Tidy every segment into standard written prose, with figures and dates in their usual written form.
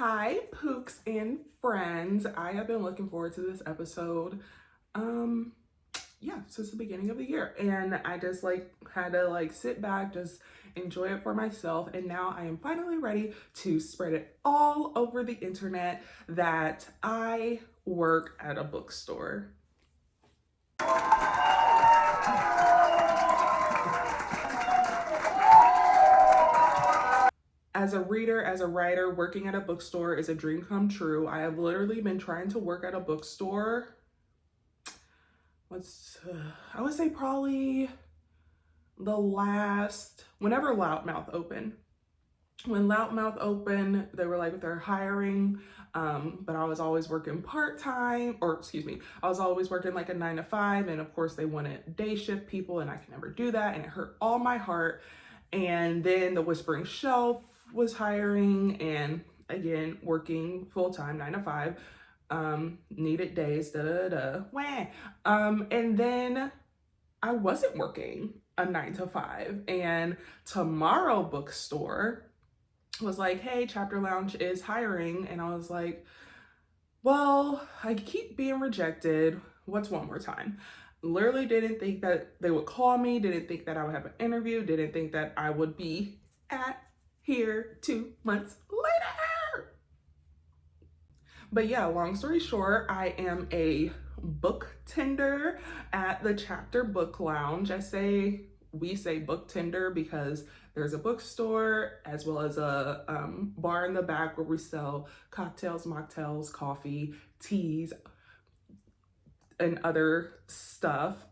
Hi, Pooks and friends. I have been looking forward to this episode. Since the beginning of the year. And I just had to sit back, just enjoy it for myself. And now I am finally ready to spread it all over the internet that I work at a bookstore. As a reader, as a writer, working at a bookstore is a dream come true. I have literally been trying to work at a bookstore. I would say probably whenever Loudmouth opened. When Loudmouth opened, they were they're hiring, but I was always working part-time, I was always working like a 9 to 5, and of course they wanted day shift people, and I could never do that, and it hurt all my heart. And then the Whispering Shelf was hiring, and again, working full-time, 9 to 5, needed days, wah. And then I wasn't working a 9 to 5, and Tomorrow Bookstore was like, hey, Chapter Lounge is hiring. And I was like, well, I keep being rejected. What's one more time? Literally didn't think that they would call me, didn't think that I would have an interview, didn't think that I would be here 2 months later. But yeah, long story short, I am a book tender at the Chapter Book Lounge. We say book tender because there's a bookstore as well as a bar in the back where we sell cocktails, mocktails, coffee, teas, and other stuff.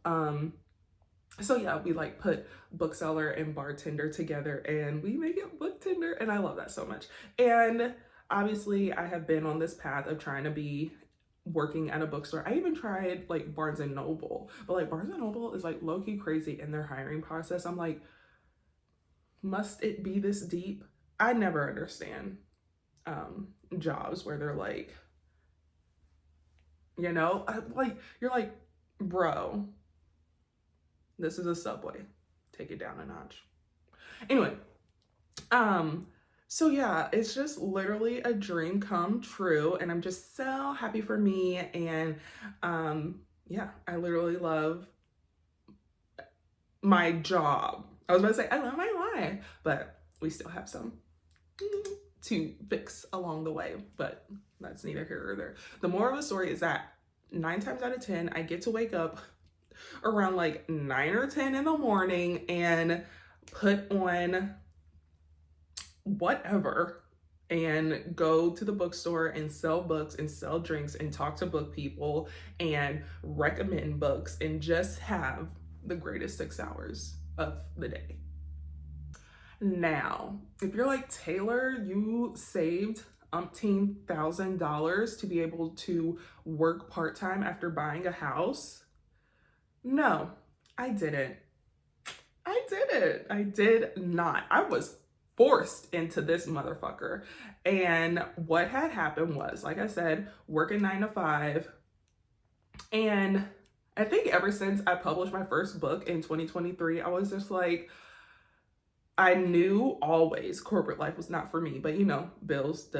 So yeah, we put bookseller and bartender together and we make it book tender, and I love that so much. And obviously I have been on this path of trying to be working at a bookstore. I even tried Barnes and Noble, but Barnes and Noble is low-key crazy in their hiring process. I'm like, must it be this deep? I never understand jobs where they're you're like, bro, this is a Subway, take it down a notch. Anyway, so yeah, it's just literally a dream come true, and I'm just so happy for me. And I literally love my job. I was about to say I love my life, but we still have some to fix along the way, but that's neither here nor there. The moral of the story is that 9 times out of 10, I get to wake up around 9 or 10 in the morning and put on whatever and go to the bookstore and sell books and sell drinks and talk to book people and recommend books and just have the greatest 6 hours of the day. Now, if you're like, Taylor, you saved $1,000 to be able to work part-time after buying a house. No, I didn't. I did not. I was forced into this motherfucker. And what had happened was, like I said, working 9 to 5. And I think ever since I published my first book in 2023, I was just I knew always corporate life was not for me, but bills,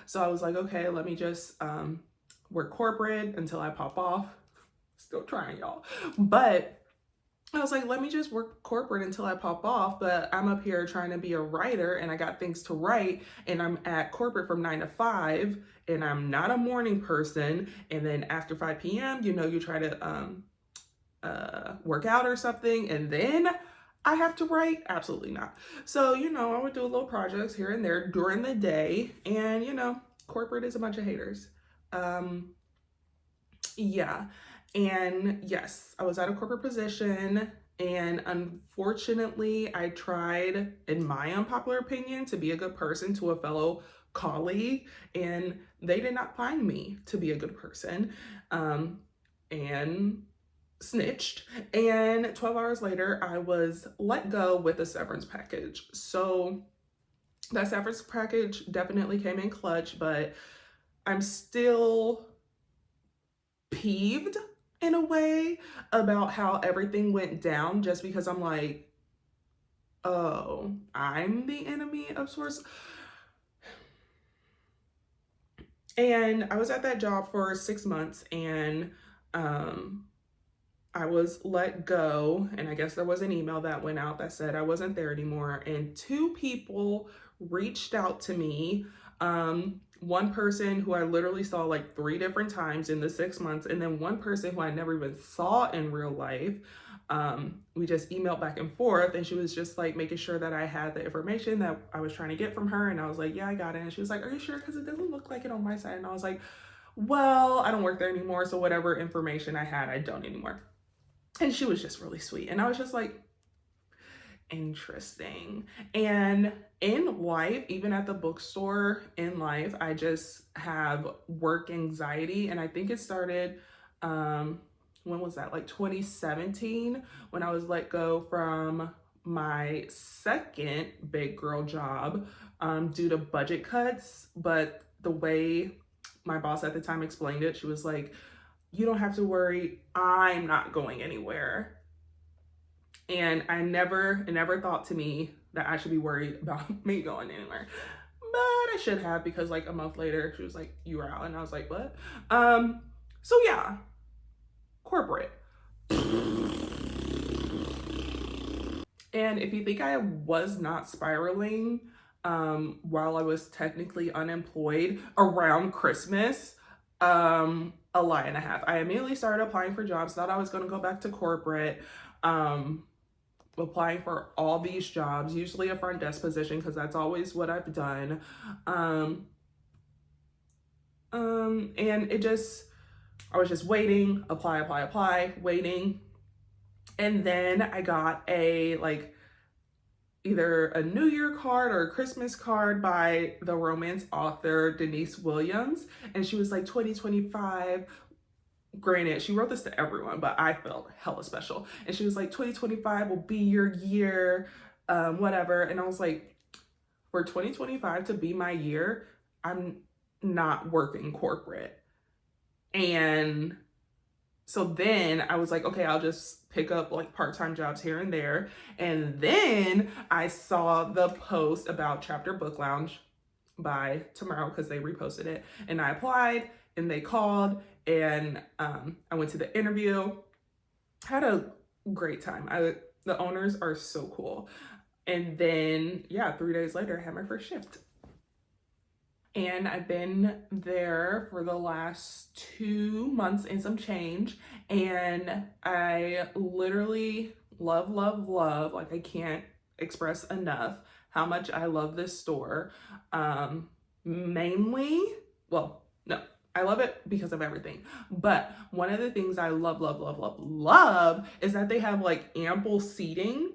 So I was like, okay, let me just work corporate until I pop off. Still trying, y'all. But I was like, let me just work corporate until I pop off, but I'm up here trying to be a writer and I got things to write, and I'm at corporate from 9 to 5 and I'm not a morning person. And then after 5 p.m., you try to work out or something, and then I have to write? Absolutely not. So, I would do little projects here and there during the day, and corporate is a bunch of haters. Yeah. And yes, I was at a corporate position, and unfortunately, I tried, in my unpopular opinion, to be a good person to a fellow colleague, and they did not find me to be a good person, and snitched. And 12 hours later, I was let go with a severance package. So that severance package definitely came in clutch, but I'm still peeved in a way about how everything went down, just because I'm like, oh, I'm the enemy of sorts. And I was at that job for 6 months, and I was let go. And I guess there was an email that went out that said I wasn't there anymore. And two people reached out to me. One person who I literally saw like 3 different times in the 6 months, and then one person who I never even saw in real life. We just emailed back and forth, and she was just like making sure that I had the information that I was trying to get from her. And I was like, yeah, I got it. And she was like, are you sure? Because it doesn't look like it on my side. And I was like, well, I don't work there anymore. So whatever information I had, I don't anymore. And she was just really sweet. And I was just like, interesting. And in life, even at the bookstore in life, I just have work anxiety. And I think it started, when was that? Like 2017, when I was let go from my second big girl job due to budget cuts. But the way my boss at the time explained it, she was like, you don't have to worry, I'm not going anywhere. And it never thought to me that I should be worried about me going anywhere. But I should have, because like a month later, she was like, you were out. And I was like, what? So yeah, corporate. And if you think I was not spiraling while I was technically unemployed around Christmas, a lie and a half. I immediately started applying for jobs, thought I was going to go back to corporate, applying for all these jobs, usually a front desk position, because that's always what I've done. And I was just waiting, apply, waiting. And then I got either a New Year card or a Christmas card by the romance author Denise Williams. And she was like, 2025. Granted, she wrote this to everyone, but I felt hella special. And she was like, 2025 will be your year, whatever. And I was like, for 2025 to be my year, I'm not working corporate. And so then I was like, okay, I'll just pick up like part-time jobs here and there. And then I saw the post about Chapter Book Lounge by Tomorrow, because they reposted it. And I applied, and they called, and I went to the interview. Had a great time. The owners are so cool. And then, yeah, 3 days later, I had my first shift. And I've been there for the last 2 months and some change. And I literally love, like I can't express enough how much I love this store. Mainly, well, no, I love it because of everything. But one of the things I love is that they have like ample seating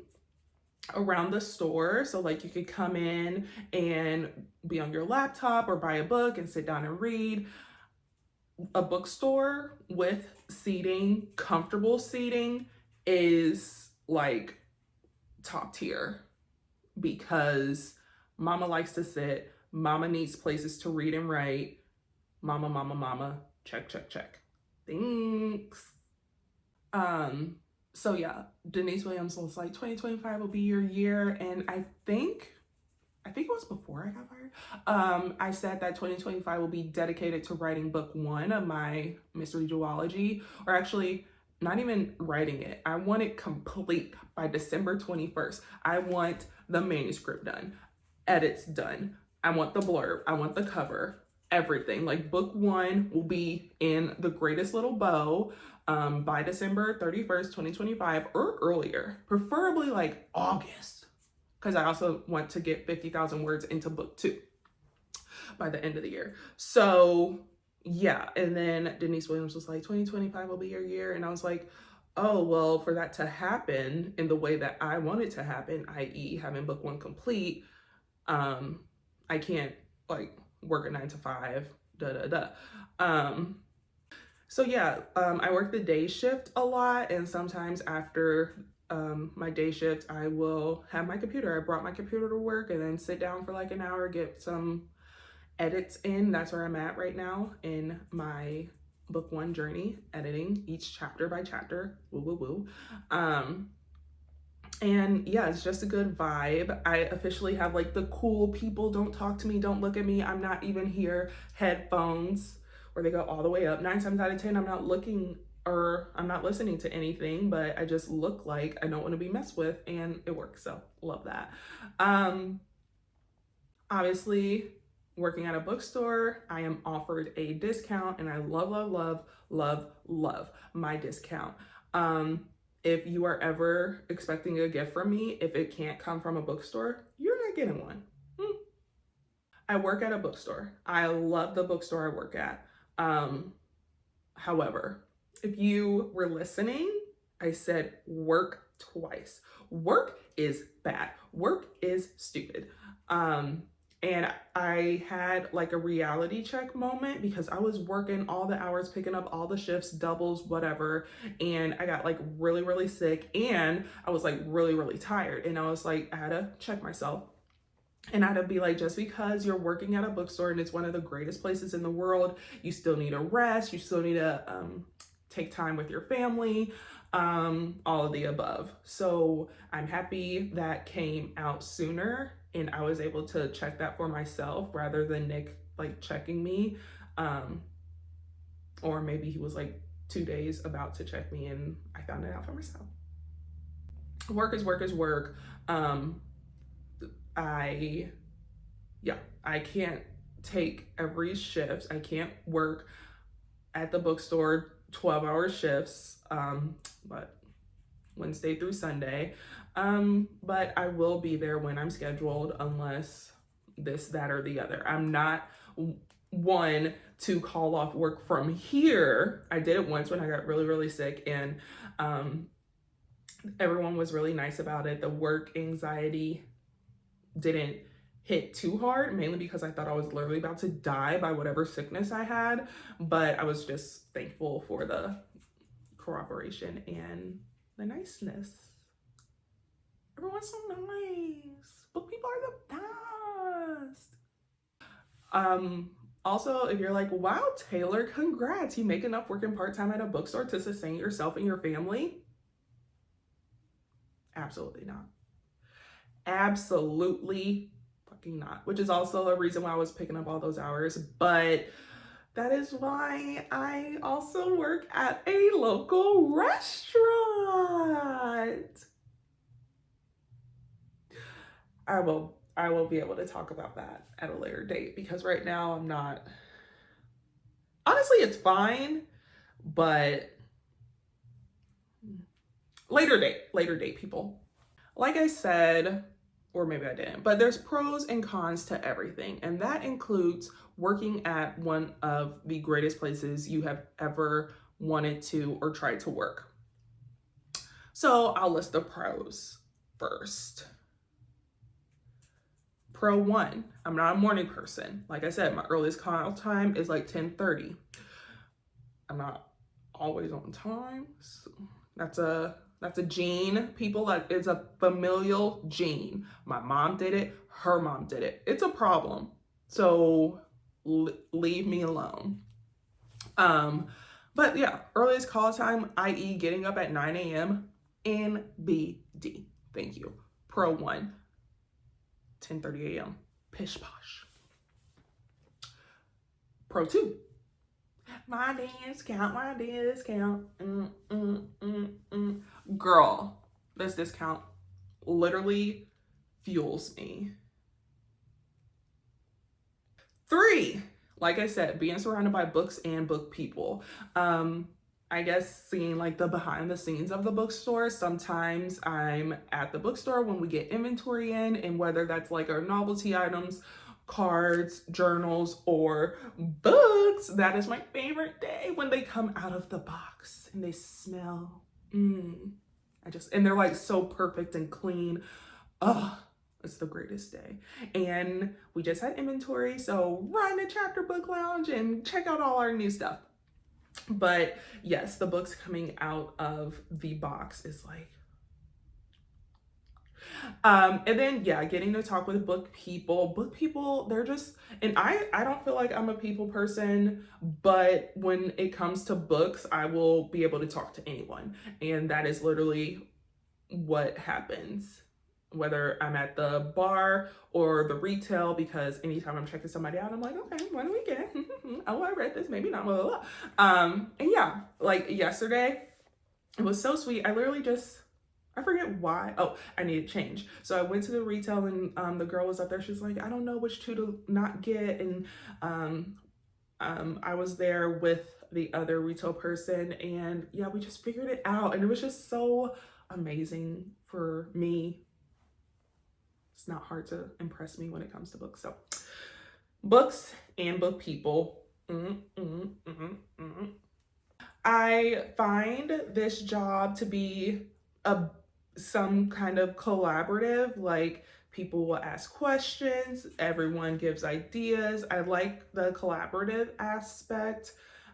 around the store. So like you could come in and be on your laptop or buy a book and sit down and read. A bookstore with seating, comfortable seating, is like top tier, because mama likes to sit, mama needs places to read and write. Mama, check. Thanks. So yeah, Denise Williams was like, 2025 will be your year. And I think it was before I got fired. I said that 2025 will be dedicated to writing book 1 of my mystery duology, or actually not even writing it. I want it complete by December 21st. I want the manuscript done, edits done. I want the blurb. I want the cover, everything. Like book 1 will be in the greatest little bow by December 31st, 2025, or earlier, preferably like August, because I also want to get 50,000 words into book 2 by the end of the year. So yeah, and then Denise Williams was like, 2025 will be your year. And I was like, oh, well, for that to happen in the way that I want it to happen, i.e. having book 1 complete, I can't like work a 9 to 5, So yeah, I work the day shift a lot, and sometimes after my day shift, I will have my computer. I brought my computer to work and then sit down for like an hour, get some edits in. That's where I'm at right now in my book 1 journey, editing each chapter by chapter. Woo. And yeah, it's just a good vibe. I officially have like the cool people, don't talk to me, don't look at me, I'm not even here, headphones, where they go all the way up. 9 times out of 10, I'm not looking or I'm not listening to anything, but I just look like I don't want to be messed with, and it works. So love that. Obviously, working at a bookstore, I am offered a discount, and I love, love, love, love, love my discount. If you are ever expecting a gift from me, if it can't come from a bookstore, you're not getting one. I work at a bookstore. I love the bookstore I work at. However, if you were listening, I said work twice. Work is bad. Work is stupid. And I had like a reality check moment because I was working all the hours, picking up all the shifts, doubles, whatever. And I got like really, really sick, and I was like really, really tired. And I was like, I had to check myself. And I had to be like, just because you're working at a bookstore and it's one of the greatest places in the world, you still need a rest. You still need to take time with your family, all of the above. So I'm happy that came out sooner, and I was able to check that for myself rather than Nick like checking me. Or maybe he was like 2 days about to check me and I found it out for myself. Work is work is work. I can't take every shift. I can't work at the bookstore 12-hour shifts, but Wednesday through Sunday. But I will be there when I'm scheduled, unless this, that, or the other. I'm not one to call off work from here. I did it once when I got really, really sick, and everyone was really nice about it. The work anxiety didn't hit too hard, mainly because I thought I was literally about to die by whatever sickness I had, but I was just thankful for the cooperation and the niceness. Everyone's so nice. Book people are the best. Also, if you're like, wow, Taylor, congrats, you make enough working part-time at a bookstore to sustain yourself and your family. Absolutely not. Absolutely fucking not. Which is also a reason why I was picking up all those hours. But that is why I also work at a local restaurant. I will be able to talk about that at a later date, because right now I'm not. Honestly, it's fine, but later date, people. Like I said, or maybe I didn't, but there's pros and cons to everything. And that includes working at one of the greatest places you have ever wanted to or tried to work. So I'll list the pros first. Pro 1, I'm not a morning person. Like I said, my earliest call time is like 10:30. I'm not always on time. So that's a gene, people. That is a familial gene. My mom did it, her mom did it. It's a problem. So leave me alone. But yeah, earliest call time, i.e. getting up at 9 a.m. NBD. Thank you. Pro 1, 10:30 a.m. Pish posh. Pro 2, my discount. Girl, this discount literally fuels me. 3, like I said, being surrounded by books and book people. I guess seeing like the behind the scenes of the bookstore. Sometimes I'm at the bookstore when we get inventory in, and whether that's like our novelty items, cards, journals, or books, that is my favorite day when they come out of the box and they smell. And they're like so perfect and clean. It's the greatest day. And we just had inventory, so run to Chapter Book Lounge and check out all our new stuff. But yes, the books coming out of the box is like, and then yeah, getting to talk with book people, they're just, and I don't feel like I'm a people person, but when it comes to books, I will be able to talk to anyone. And that is literally what happens, whether I'm at the bar or the retail, because anytime I'm checking somebody out, I'm like, okay, what do we get? Oh, I read this, maybe not, blah, blah, blah. And yeah, like yesterday, it was so sweet. I literally just, I forget why. Oh, I needed change. So I went to the retail, and the girl was up there. She's like, I don't know which two to not get. And I was there with the other retail person, and yeah, we just figured it out. And it was just so amazing for me. It's not hard to impress me when it comes to books. So books and book people. I find this job to be a some kind of collaborative, like people will ask questions, everyone gives ideas. I like the collaborative aspect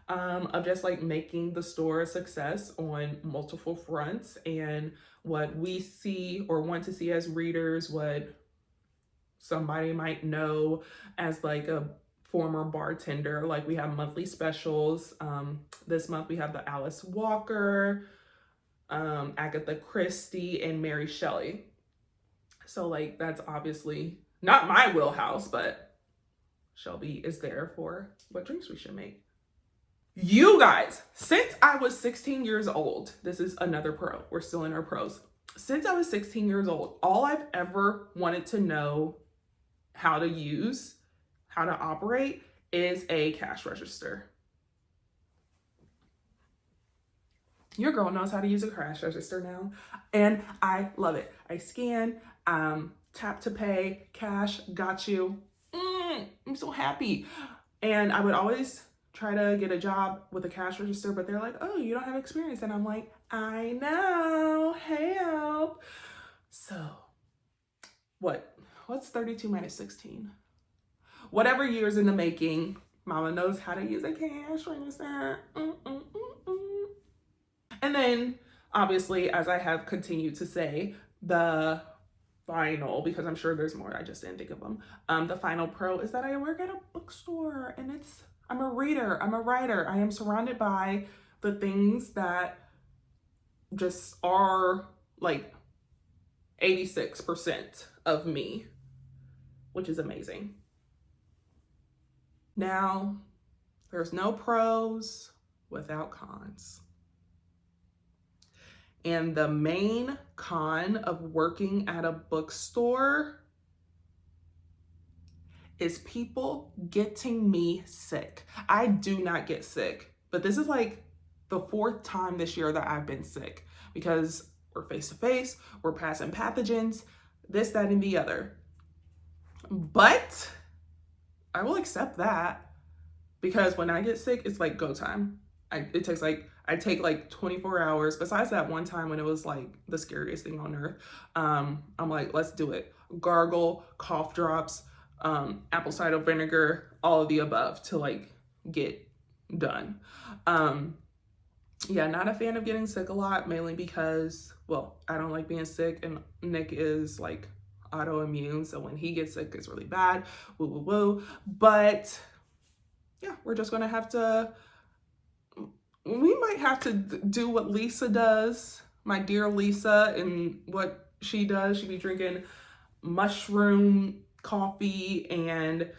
of just like making the store a success on multiple fronts, and what we see or want to see as readers, what somebody might know as like a former bartender. Like we have monthly specials. This month we have the Alice Walker, Agatha Christie, and Mary Shelley. So like that's obviously not my wheelhouse, but Shelby is there for what drinks we should make. You guys, since I was 16 years old, this is another pro. We're still in our pros. Since I was 16 years old, all I've ever wanted to know how to use, how to operate, is a cash register. Your girl knows how to use a cash register now, and I love it. I scan, tap to pay, cash, got you. I'm so happy. And I would always try to get a job with a cash register, but they're like, oh, you don't have experience. And I'm like, I know, help. So what's 32 minus 16? Whatever years in the making, mama knows how to use a cash register. And then obviously, as I have continued to say, the final, because I'm sure there's more, I just didn't think of them. The final pro is that I work at a bookstore, and I'm a reader, I'm a writer. I am surrounded by the things that just are like 86% of me, which is amazing. Now, there's no pros without cons. And the main con of working at a bookstore is people getting me sick. I do not get sick, but this is like the 4th time this year that I've been sick, because we're face to face, we're passing pathogens, this, that, and the other. But I will accept that, because when I get sick, it's like go time. I take like 24 hours. Besides that one time when it was like the scariest thing on earth, I'm like, let's do it. Gargle, cough drops, apple cider vinegar, all of the above to like get done. Yeah, not a fan of getting sick a lot, mainly because, well, I don't like being sick, and Nick is like autoimmune, so when he gets sick, it's really bad. Woo, woo, woo. But yeah, we're just gonna have to, we might have to do what Lisa does, my dear Lisa, and what she does. She be drinking mushroom coffee and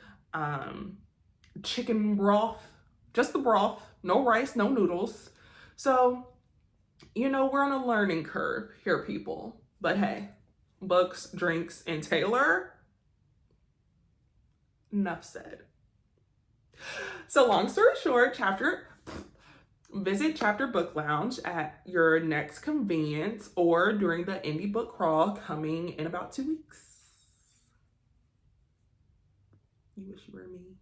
chicken broth, just the broth, no rice, no noodles. So, we're on a learning curve here, people. But hey, books, drinks, and Taylor, enough said. So long story short, visit Chapter Book Lounge at your next convenience or during the indie book crawl coming in about 2 weeks. You wish you were me.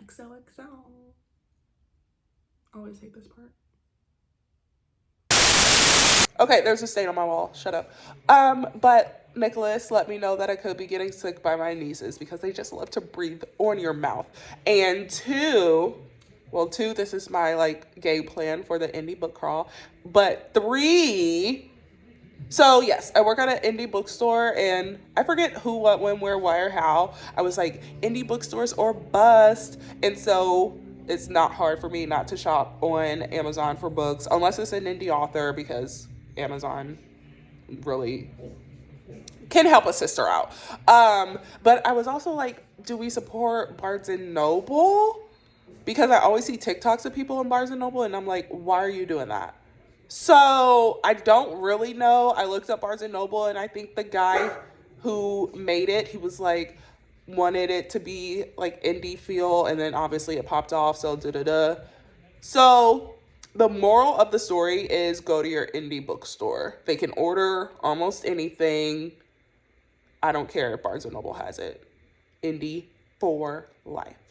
XOXO. Always hate this part. Okay, there's a stain on my wall. Shut up. But Nicholas let me know that I could be getting sick by my nieces because they just love to breathe on your mouth. And two, this is my like game plan for the indie book crawl. But 3, so yes, I work at an indie bookstore, and I forget who, what, when, where, why, or how. I was like, indie bookstores or bust. And so it's not hard for me not to shop on Amazon for books, unless it's an indie author, because Amazon really can help a sister out. But I was also like, do we support Barnes and Noble? Because I always see TikToks of people in Barnes and Noble, and I'm like, why are you doing that? So I don't really know. I looked up Barnes and Noble, and I think the guy who made it, he was like, wanted it to be like indie feel, and then obviously it popped off. So da da da. So the moral of the story is go to your indie bookstore. They can order almost anything. I don't care if Barnes and Noble has it. Indie for life.